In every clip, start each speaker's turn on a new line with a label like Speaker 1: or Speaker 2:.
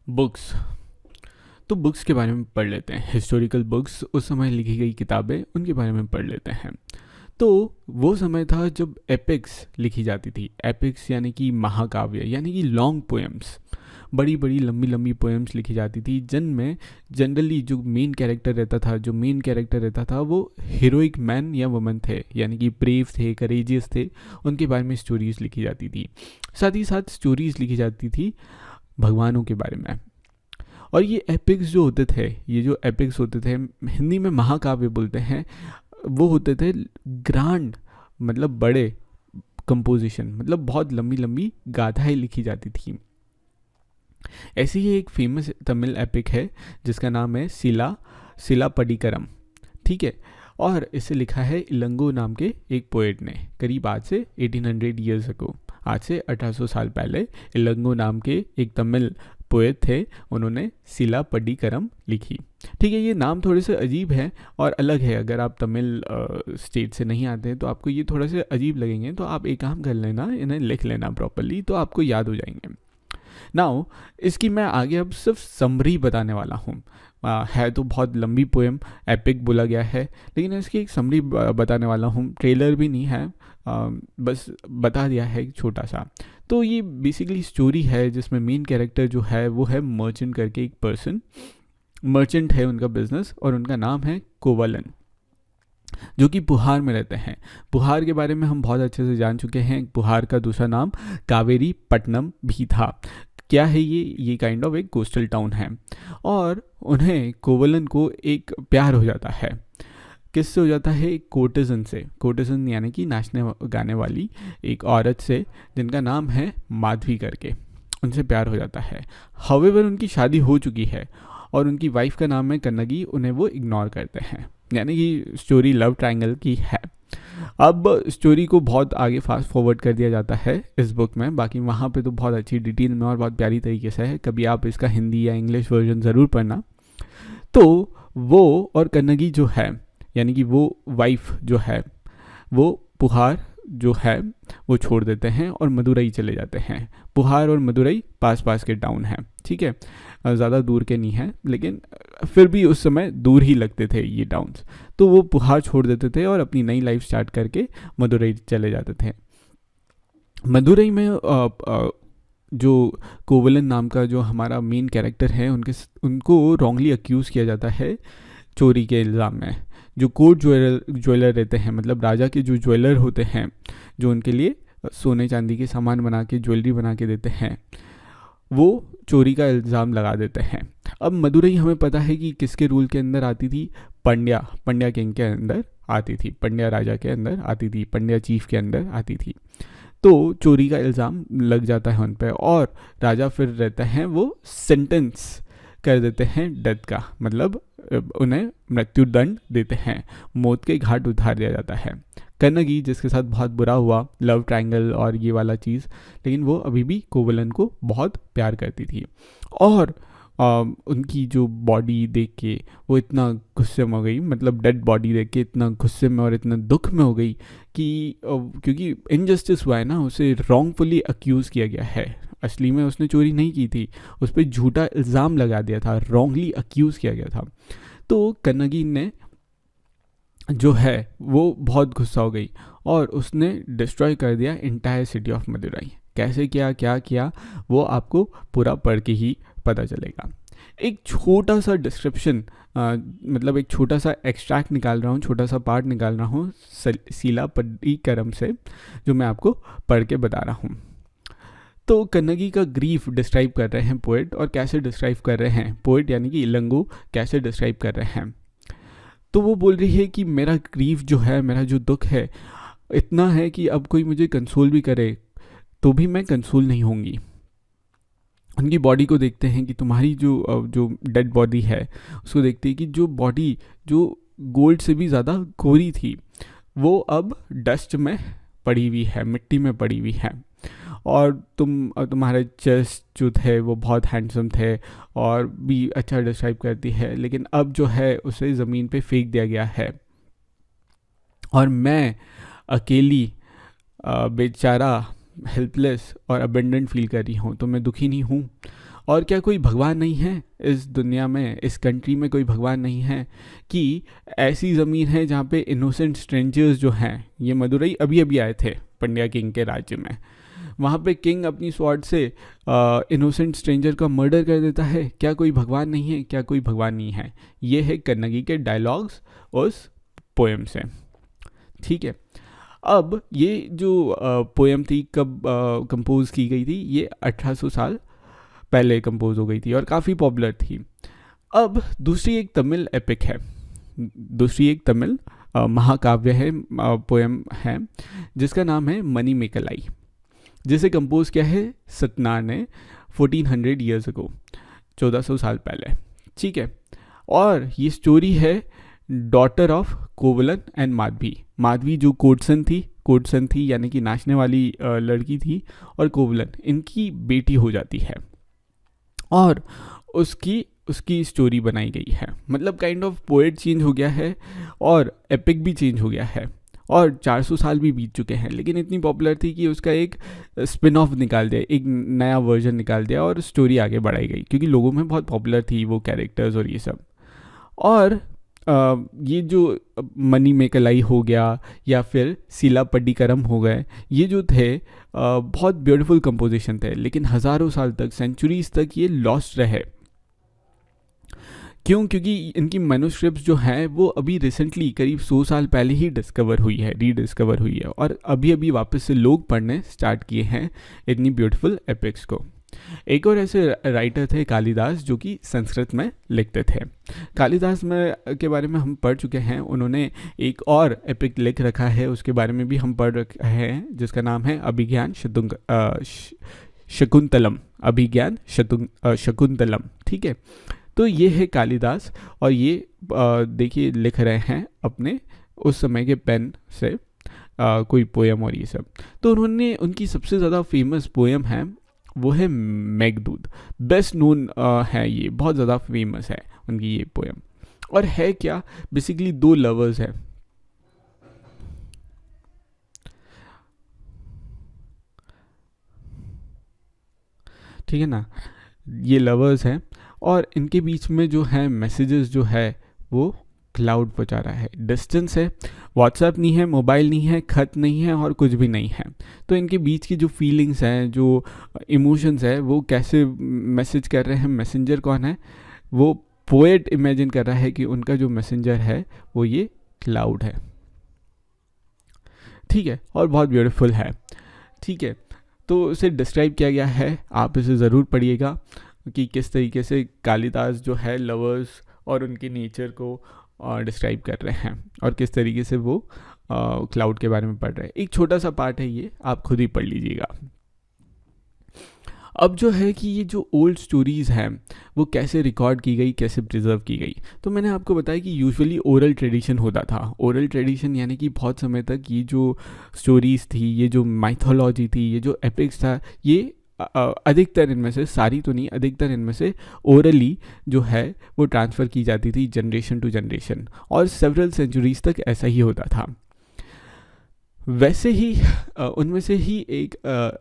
Speaker 1: Books. तो books के बारे में पढ़ लेते हैं, हिस्टोरिकल बुक्स, उस समय लिखी गई किताबें, उनके बारे में पढ़ लेते हैं। तो वो समय था जब एपिक्स लिखी जाती थी। एपिक्स यानी कि महाकाव्य, यानी कि लॉन्ग पोएम्स, बड़ी बड़ी लंबी लंबी पोएम्स लिखी जाती थी, जिनमें जनरली जो मेन कैरेक्टर रहता था वो हीरोइक मैन या वुमन थे, यानी कि ब्रेव थे, करेजियस थे, उनके बारे में स्टोरीज लिखी जाती थी। साथ ही साथ स्टोरीज लिखी जाती थी भगवानों के बारे में। और ये जो एपिक्स होते थे, हिंदी में महाकाव्य बोलते हैं, वो होते थे ग्रांड, मतलब बड़े कंपोजिशन, मतलब बहुत लंबी लंबी गाथाएं लिखी जाती थी। ऐसी ही एक फेमस तमिल एपिक है जिसका नाम है सिलापदिकरम। ठीक है, और इसे लिखा है इलंगो नाम के एक पोएट ने, करीब आज से 1800 ईयर्स अगो, आज से 1800 साल पहले इलंगो नाम के एक तमिल पोएट थे, उन्होंने सिलापदिकरम लिखी। ठीक है, ये नाम थोड़े से अजीब है और अलग है। अगर आप तमिल स्टेट से नहीं आते हैं तो आपको ये थोड़े से अजीब लगेंगे, तो आप एक काम कर लेना, इन्हें लिख लेना प्रॉपरली, तो आपको याद हो जाएंगे। नाउ इसकी मैं आगे अब सिर्फ समरी बताने वाला हूँ। है तो बहुत लंबी पोएम, एपिक बोला गया है, लेकिन इसकी एक समरी बताने वाला हूँ। ट्रेलर भी नहीं है, बस बता दिया है एक छोटा सा। तो ये बेसिकली स्टोरी है जिसमें मेन कैरेक्टर जो है वो है मर्चेंट करके एक पर्सन। मर्चेंट है उनका बिजनेस, और उनका नाम है कोवलन, जो कि पुहार में रहते हैं। पुहार के बारे में हम बहुत अच्छे से जान चुके हैं। पुहार का दूसरा नाम कावेरी पट्टनम भी था। क्या है ये काइंड ऑफ एक कोस्टल टाउन है। और उन्हें कोवलन को एक प्यार हो जाता है। किससे हो जाता है? एक कोर्टिजन से। कोर्टिजन यानी कि नाचने गाने वाली एक औरत से, जिनका नाम है माधवी करके, उनसे प्यार हो जाता है। हाउएवर उनकी शादी हो चुकी है और उनकी वाइफ का नाम है कन्नगी, उन्हें वो इग्नोर करते हैं। यानी कि स्टोरी लव ट्रायंगल की है। अब स्टोरी को बहुत आगे फास्ट फॉरवर्ड कर दिया जाता है इस बुक में, बाकी वहाँ पे तो बहुत अच्छी डिटेल में और बहुत प्यारी तरीके से है। कभी आप इसका हिंदी या इंग्लिश वर्जन ज़रूर पढ़ना। तो वो और कन्नगी जो है, यानी कि वो वाइफ जो है, वो पुहार जो है वो छोड़ देते हैं और मदुरई चले जाते हैं। पुहार और मदुरई पास पास के टाउन हैं, ठीक है, ज़्यादा दूर के नहीं हैं, लेकिन फिर भी उस समय दूर ही लगते थे ये टाउन्स। तो वो पुहार छोड़ देते थे और अपनी नई लाइफ स्टार्ट करके मदुरई चले जाते थे। मदुरई में जो कोवलन नाम का जो हमारा मेन कैरेक्टर है, उनको रॉन्गली अक्यूज़ किया जाता है चोरी के इल्ज़ाम में। जो कोर्ट ज्वेलर रहते हैं, मतलब राजा के जो ज्वेलर होते हैं, जो उनके लिए सोने चांदी के सामान बना के, ज्वेलरी बना के देते हैं, वो चोरी का इल्ज़ाम लगा देते हैं। अब मदुरई हमें पता है कि किसके रूल के अंदर आती थी? पंड्या किंग के अंदर आती थी, पंड्या राजा के अंदर आती थी, पंड्या चीफ के अंदर आती थी। तो चोरी का इल्ज़ाम लग जाता है उन पर, और राजा फिर रहते हैं वो सेंटेंस कर देते हैं डेथ का, मतलब उन्हें मृत्युदंड देते हैं, मौत के घाट उतार दिया जाता है। कन्नगी, जिसके साथ बहुत बुरा हुआ, लव ट्रायंगल और ये वाला चीज़, लेकिन वो अभी भी कोवलन को बहुत प्यार करती थी। और उनकी जो बॉडी देख के वो इतना गुस्से में हो गई, मतलब डेड बॉडी देख के इतना गुस्से में और इतना दुख में हो गई कि क्योंकि इनजस्टिस हुआ है ना, उसे रॉन्गफुली अक्यूज़ किया गया है। असली में उसने चोरी नहीं की थी, उस पर झूठा इल्ज़ाम लगा दिया था, रॉन्गली अक्यूज़ किया गया था। तो कन्नगी ने जो है वो बहुत गुस्सा हो गई और उसने डिस्ट्रॉय कर दिया इंटायर सिटी ऑफ मदुरई। कैसे किया, क्या किया, वो आपको पूरा पढ़ के ही पता चलेगा। एक छोटा सा डिस्क्रिप्शन, मतलब एक छोटा सा एक्सट्रैक्ट निकाल रहा हूँ, छोटा सा पार्ट निकाल रहा हूँ सिलापदिकरम से, जो मैं आपको पढ़ के बता रहा हूँ। तो कन्नगी का ग्रीफ डिस्क्राइब कर रहे हैं पोएट, और कैसे डिस्क्राइब कर रहे हैं पोएट यानी कि इलंगो कैसे डिस्क्राइब कर रहे हैं। तो वो बोल रही है कि मेरा ग्रीफ जो है, मेरा जो दुख है, इतना है कि अब कोई मुझे कंसोल भी करे तो भी मैं कंसोल नहीं होंगी। उनकी बॉडी को देखते हैं कि तुम्हारी जो डेड बॉडी है, उसको देखते हैं कि जो बॉडी जो गोल्ड से भी ज़्यादा कोरी थी, वो अब डस्ट में पड़ी हुई है, मिट्टी में पड़ी हुई है। और तुम्हारे चेस्ट जो थे वो बहुत हैंडसम थे और भी अच्छा डिस्क्राइब करती है, लेकिन अब जो है उसे ज़मीन पे फेंक दिया गया है और मैं अकेली, बेचारा, हेल्पलेस और अबेंडेंट फील कर रही हूँ। तो मैं दुखी नहीं हूँ और क्या कोई भगवान नहीं है इस दुनिया में, इस कंट्री में कोई भगवान नहीं है कि ऐसी ज़मीन है जहाँ पे इनोसेंट स्ट्रेंजर्स जो हैं, ये मदुरई अभी अभी आए थे पंड्या किंग के राज्य में, वहाँ पे किंग अपनी स्वॉर्ड से इनोसेंट स्ट्रेंजर का मर्डर कर देता है। क्या कोई भगवान नहीं है, क्या कोई भगवान नहीं है। ये है कन्नगी के डायलॉग्स उस पोएम से। ठीक है, अब ये जो पोएम थी कब कंपोज की गई थी, ये 1800 साल पहले कंपोज हो गई थी और काफ़ी पॉपुलर थी। अब दूसरी एक तमिल एपिक है, दूसरी एक तमिल महाकाव्य है, पोएम है, जिसका नाम है मनी मेकलाई, जिसे कंपोज किया है सतनार ने 1400 ईयर्स अगो, 1400 साल पहले। ठीक है, और ये स्टोरी है daughter of कोवलन and Madhavi. Madhavi जो कोटसन थी यानी कि नाचने वाली लड़की थी, और कोवलन इनकी बेटी हो जाती है और उसकी स्टोरी बनाई गई है। मतलब काइंड ऑफ पोएट चेंज हो गया है और एपिक भी चेंज हो गया है, और 400 साल भी बीत चुके हैं, लेकिन इतनी पॉपुलर थी कि उसका एक स्पिन ऑफ निकाल दिया, एक नया वर्जन निकाल दिया और स्टोरी आगे बढ़ाई गई, क्योंकि लोगों में बहुत पॉपुलर थी वो कैरेक्टर्स और ये सब। और ये जो मनी मेकलाई हो गया या फिर सीला पड्डीकरम हो गए, ये जो थे बहुत ब्यूटीफुल कंपोजिशन थे, लेकिन हज़ारों साल तक, सेंचुरीज तक ये लॉस्ट रहे। क्यों? क्योंकि इनकी मैन्युस्क्रिप्ट्स जो हैं वो अभी रिसेंटली करीब 100 साल पहले ही डिस्कवर हुई है, रीडिस्कवर हुई है, और अभी अभी वापस से लोग पढ़ने स्टार्ट किए हैं इतनी ब्यूटीफुल एपिक्स को। एक और ऐसे राइटर थे कालिदास, जो कि संस्कृत में लिखते थे। कालिदास में के बारे में हम पढ़ चुके हैं, उन्होंने एक और एपिक लिख रखा है, उसके बारे में भी हम पढ़ रखे हैं, जिसका नाम है अभिज्ञान शकुंतलम। अभिज्ञान शकुंतलम। ठीक है, तो ये है कालिदास, और ये देखिए लिख रहे हैं अपने उस समय के पेन से कोई पोएम और ये सब। तो उन्होंने, उनकी सबसे ज़्यादा फेमस पोएम है वो है मेघदूत। बेस्ट नोन है, ये बहुत ज़्यादा फेमस है उनकी ये पोएम। और है क्या, बेसिकली दो लवर्स है, ठीक है ना, ये लवर्स हैं, और इनके बीच में जो है मैसेजेस जो है वो क्लाउड पहुंचा रहा है। डिस्टेंस है, व्हाट्सएप नहीं है, मोबाइल नहीं है, खत नहीं है, और कुछ भी नहीं है। तो इनके बीच की जो फीलिंग्स हैं, जो इमोशंस है, वो कैसे मैसेज कर रहे हैं, मैसेंजर कौन है, वो पोएट इमेजिन कर रहा है कि उनका जो मैसेंजर है वो ये क्लाउड है। ठीक है, और बहुत ब्यूटीफुल है। ठीक है, तो इसे डिस्क्राइब किया गया है, आप इसे ज़रूर पढ़िएगा कि किस तरीके से कालिदास जो है लवर्स और उनके नेचर को डिस्क्राइब कर रहे हैं, और किस तरीके से वो क्लाउड के बारे में पढ़ रहे हैं। एक छोटा सा पार्ट है ये, आप खुद ही पढ़ लीजिएगा। अब जो है कि ये जो ओल्ड स्टोरीज़ हैं वो कैसे रिकॉर्ड की गई, कैसे प्रिजर्व की गई, तो मैंने आपको बताया कि यूजुअली ओरल ट्रेडिशन होता था। ओरल ट्रेडिशन यानी कि बहुत समय तक ये जो स्टोरीज़ थी, ये जो माइथोलॉजी थी, ये जो एपिक्स था, ये अधिकतर इनमें से, सारी तो नहीं, अधिकतर इनमें से ओरली जो है वो ट्रांसफ़र की जाती थी जनरेशन टू जनरेशन, और सेवरल सेंचुरीज तक ऐसा ही होता था। वैसे ही उनमें से ही एक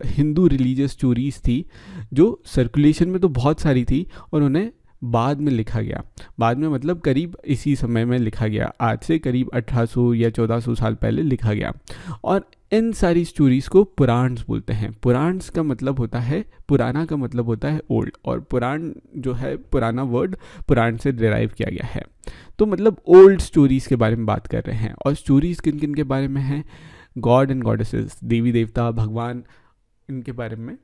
Speaker 1: हिंदू रिलीजियस स्टोरीज़ थी जो सर्कुलेशन में तो बहुत सारी थी, और उन्हें बाद में लिखा गया। बाद में मतलब करीब इसी समय में लिखा गया, आज से करीब 1800 या 1400 साल पहले लिखा गया। और इन सारी स्टोरीज़ को पुराण्स बोलते हैं। पुराण्स का मतलब होता है, पुराना का मतलब होता है ओल्ड, और पुराण जो है, पुराना वर्ड पुराण से डिराइव किया गया है। तो मतलब ओल्ड स्टोरीज़ के बारे में बात कर रहे हैं। और स्टोरीज़ किन किन के बारे में हैं? गॉड एंड गॉडेसेस, देवी देवता, भगवान, इनके बारे में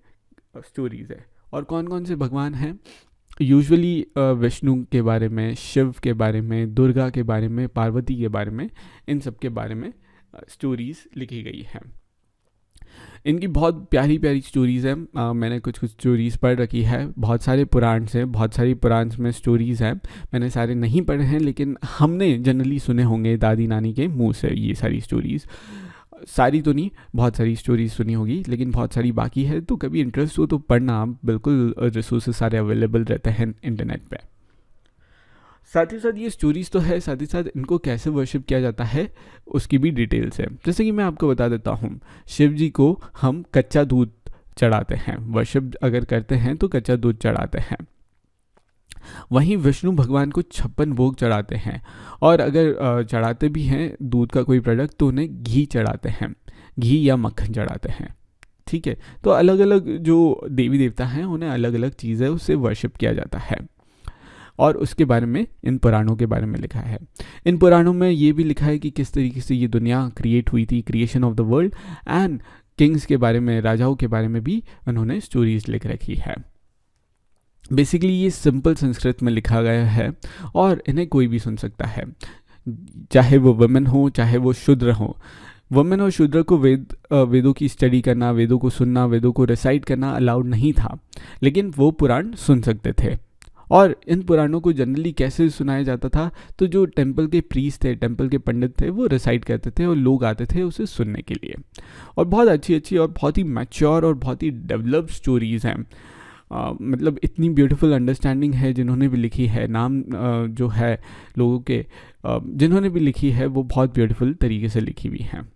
Speaker 1: स्टोरीज़ है। और कौन कौन से भगवान हैं? यूजुअली विष्णु के बारे में, शिव के बारे में, दुर्गा के बारे में, पार्वती के बारे में, इन सब के बारे में स्टोरीज़ लिखी गई हैं। इनकी बहुत प्यारी प्यारी स्टोरीज़ हैं। मैंने कुछ कुछ स्टोरीज़ पढ़ रखी है। बहुत सारे पुराण्स हैं, बहुत सारी पुराण्स में स्टोरीज़ हैं। मैंने सारे नहीं पढ़े हैं, लेकिन हमने जनरली सुने होंगे दादी नानी के मुंह से ये सारी स्टोरीज़। सारी तो नहीं, बहुत सारी स्टोरीज सुनी होगी, लेकिन बहुत सारी बाकी है। तो कभी इंटरेस्ट हो तो पढ़ना, बिल्कुल रिसोर्सेज सारे अवेलेबल रहते हैं इंटरनेट पे। साथ ही साथ ये स्टोरीज़ तो है, साथ ही साथ इनको कैसे वर्शिप किया जाता है उसकी भी डिटेल्स है। जैसे कि मैं आपको बता देता हूँ, शिव जी को हम कच्चा दूध चढ़ाते हैं, वर्शिप अगर करते हैं तो कच्चा दूध चढ़ाते हैं। वहीं विष्णु भगवान को 56 भोग चढ़ाते हैं, और अगर चढ़ाते भी हैं दूध का कोई प्रोडक्ट तो उन्हें घी चढ़ाते हैं, घी या मक्खन चढ़ाते हैं। ठीक है, तो अलग अलग जो देवी देवता हैं उन्हें अलग अलग चीज़ें उससे वर्शिप किया जाता है, और उसके बारे में इन पुराणों के बारे में लिखा है। इन पुराणों में ये भी लिखा है कि किस तरीके से ये दुनिया क्रिएट हुई थी, creation of the world, and Kings के बारे में, राजाओं के बारे में भी उन्होंने स्टोरीज लिख रखी है। बेसिकली ये सिंपल संस्कृत में लिखा गया है और इन्हें कोई भी सुन सकता है, चाहे वो वुमेन हो चाहे वो शूद्र हो। वुमेन और शूद्र को वेदों की स्टडी करना, वेदों को सुनना, वेदों को रिसाइट करना अलाउड नहीं था, लेकिन वो पुराण सुन सकते थे। और इन पुराणों को जनरली कैसे सुनाया जाता था, तो जो टेंपल के प्रीस्ट थे, टेंपल के पंडित थे, वो रिसाइट करते थे और लोग आते थे उसे सुनने के लिए। और बहुत अच्छी अच्छी और बहुत ही मैच्योर और बहुत ही डेवलप्ड स्टोरीज़ हैं। मतलब इतनी ब्यूटीफुल अंडरस्टैंडिंग है जिन्होंने भी लिखी है, नाम जो है लोगों के जिन्होंने भी लिखी है वो बहुत ब्यूटीफुल तरीके से लिखी हुई हैं।